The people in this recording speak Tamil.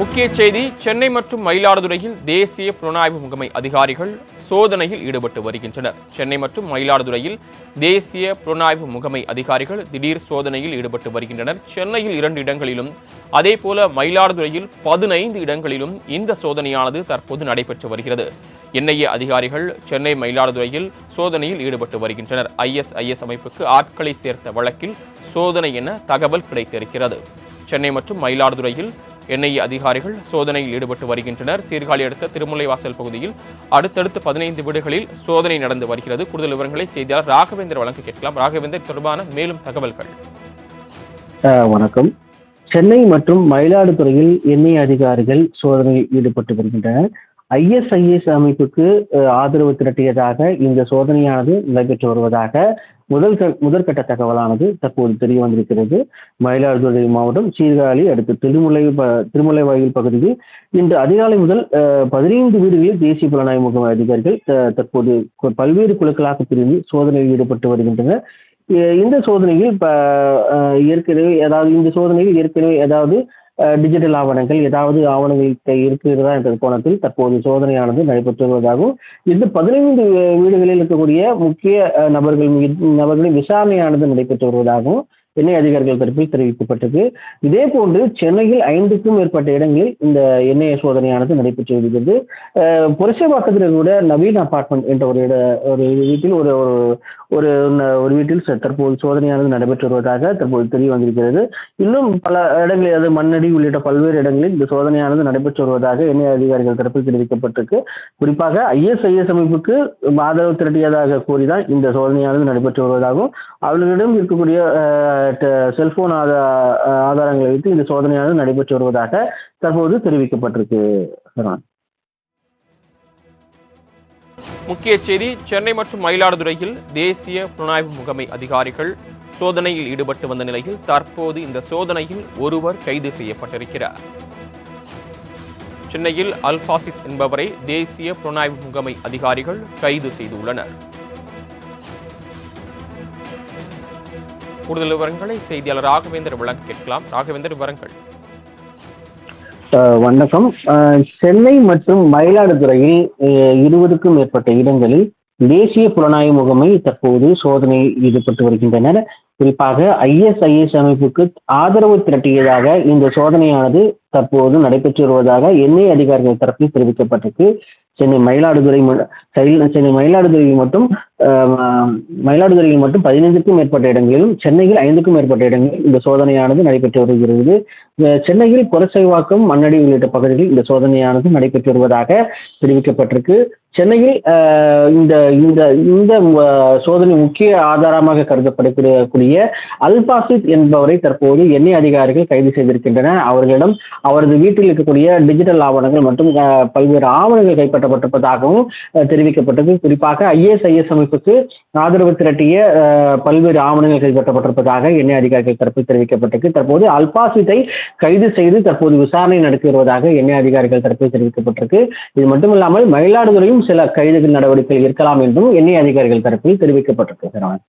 முக்கிய செய்தி சென்னை மற்றும் மயிலாடுதுறையில் தேசிய புலனாய்வு முகமை அதிகாரிகள் சோதனையில் ஈடுபட்டு வருகின்றனர். சென்னை மற்றும் மயிலாடுதுறையில் தேசிய புலனாய்வு முகமை அதிகாரிகள் திடீர் சோதனையில் ஈடுபட்டு வருகின்றனர். சென்னையில் 2 இடங்களிலும் அதேபோல மயிலாடுதுறையில் 15 இடங்களிலும் இந்த சோதனையானது தற்போது நடைபெற்று வருகிறது. என்ஐஏ அதிகாரிகள் சென்னை மயிலாடுதுறையில் சோதனையில் ஈடுபட்டு வருகின்றனர். ISIS அமைப்புக்கு ஆட்களை சேர்த்த வழக்கில் சோதனை என தகவல் கிடைத்திருக்கிறது. சென்னை மற்றும் மயிலாடுதுறையில் என்ஐஏ அதிகாரிகள் சோதனையில் ஈடுபட்டு வருகின்றனர். சீர்காழி அடுத்த திருமுல்லைவாசல் பகுதியில் அடுத்தடுத்து 15 வீடுகளில் சோதனை நடந்து வருகிறது. கூடுதல் விவரங்களை செய்தியாளர் ராகவேந்தர் வழங்க கேட்கலாம். ராகவேந்தர், தொடர்பான மேலும் தகவல்கள். வணக்கம். சென்னை மற்றும் மயிலாடுதுறையில் என்ஐஏ அதிகாரிகள் சோதனையில் ஈடுபட்டு வருகின்றனர். ISIS அமைப்புக்கு ஆதரவு திரட்டியதாக இந்த சோதனையானது நடைபெற்று வருவதாக முதற்கட்ட தகவலானது தற்போது தெரிய வந்திருக்கிறது. மயிலாடுதுறை மாவட்டம் சீர்காழி அடுத்து திருமுல்லைவாயில் பகுதியில் இன்று அதிகாலை முதல் 15 வீடுகளில் தேசிய புலனாய்வு முகமை அதிகாரிகள் தற்போது பல்வேறு குழுக்களாக பிரிந்து சோதனையில் ஈடுபட்டு வருகின்றனர். இந்த சோதனையில் ஏதாவது டிஜிட்டல் ஆவணங்கள் ஆவணங்கள் இருக்கிறதா என்ற கோணத்தில் தற்போது சோதனையானது நடைபெற்று வருவதாகவும் இந்த 15 வீடுகளில் இருக்கக்கூடிய முக்கிய நபர்களின் விசாரணையானது நடைபெற்று வருவதாகவும் என்ஐஏ அதிகாரிகள் தரப்பில் தெரிவிக்கப்பட்டது. இதே போன்று சென்னையில் 5க்கும் மேற்பட்ட இடங்களில் இந்த என்ஐஏ சோதனையானது நடைபெற்று வருகிறது. புரட்சிபாக்கத்தில் கூட நவீன் அபார்ட்மெண்ட் என்ற ஒரு வீட்டில் ஒரு வீட்டில் தற்போது சோதனையானது நடைபெற்று வருவதாக தற்போது தெரிய வந்திருக்கிறது. இன்னும் பல இடங்களில், அது மண்ணடி உள்ளிட்ட பல்வேறு இடங்களில் இந்த சோதனையானது நடைபெற்று வருவதாக என்ஐஏ அதிகாரிகள் தரப்பில் தெரிவிக்கப்பட்டிருக்கு. குறிப்பாக ISIS அமைப்புக்கு ஆதரவு திரட்டியதாக கூறிதான் இந்த சோதனையானது நடைபெற்று வருவதாகவும் அவர்களிடம் இருக்கக்கூடிய செல்போன் ஆதாரங்களை வைத்து இந்த சோதனையானது நடைபெற்று வருவதாக தற்போது தெரிவிக்கப்பட்டிருக்கு. முக்கிய செய்தி சென்னை மற்றும் மயிலாடுதுறையில் தேசிய புலனாய்வு முகமை அதிகாரிகள் சோதனையில் ஈடுபட்டு வந்த நிலையில் தற்போது இந்த சோதனையில் ஒருவர் கைது செய்யப்பட்டிருக்கிறார். சென்னையில் அல்பாசித் என்பவரை தேசிய புலனாய்வு முகமை அதிகாரிகள் கைது செய்துள்ளனர். கூடுதல் விவரங்களை செய்தியாளர் ராகவேந்தர் வழங்க கேட்கலாம். ராகவேந்தர், விவரங்கள். வணக்கம். சென்னை மற்றும் மயிலாடுதுறையில் 20க்கும் மேற்பட்ட இடங்களில் தேசிய புலனாய்வு முகமை தற்போது சோதனையில் ஈடுபட்டு வருகின்றனர். குறிப்பாக ISIS அமைப்புக்கு ஆதரவு திரட்டியதாக இந்த சோதனையானது தற்போது நடைபெற்று வருவதாக என்ஐஏ அதிகாரிகள் தரப்பில் தெரிவிக்கப்பட்டிருக்கு. சென்னை மயிலாடுதுறையில் மட்டும் 15க்கும் மேற்பட்ட இடங்களிலும் சென்னையில் 5க்கும் மேற்பட்ட இடங்களில் இந்த சோதனையானது நடைபெற்று வருகிறது. சென்னையில் புரட்சிவாக்கம், மண்ணடி உள்ளிட்ட பகுதிகளில் இந்த சோதனையானது நடைபெற்று வருவதாக தெரிவிக்கப்பட்டிருக்கு. சென்னையில் இந்த சோதனை முக்கிய ஆதாரமாக கருதப்படக்கூடிய அல்பாசித் என்பவரை தற்போது என்ஐஏ அதிகாரிகள் கைது செய்திருக்கின்றனர். அவர்களிடம் அவரது வீட்டில் இருக்கக்கூடிய டிஜிட்டல் ஆவணங்கள் மற்றும் பல்வேறு ஆவணங்கள் கைப்பற்றப்பட்டிருப்பதாகவும் தெரிவிக்கப்பட்டது. குறிப்பாக ISIS அமைப்புக்கு ஆதரவு திரட்டிய பல்வேறு ஆவணங்கள் கைப்பற்றப்பட்டிருப்பதாக என்ஐஏ அதிகாரிகள் தரப்பில் தெரிவிக்கப்பட்டிருக்கு. தற்போது அல்பாசித்தை கைது செய்து தற்போது விசாரணை நடத்தி வருவதாக என்ஐஏ அதிகாரிகள் தரப்பில் தெரிவிக்கப்பட்டிருக்கு. இது மட்டுமில்லாமல் மயிலாடுதுறையும் சில கைதுகள் நடவடிக்கைகள் இருக்கலாம் என்றும் என்ஐஏ அதிகாரிகள் தரப்பில் தெரிவிக்கப்பட்டிருக்கிறார்.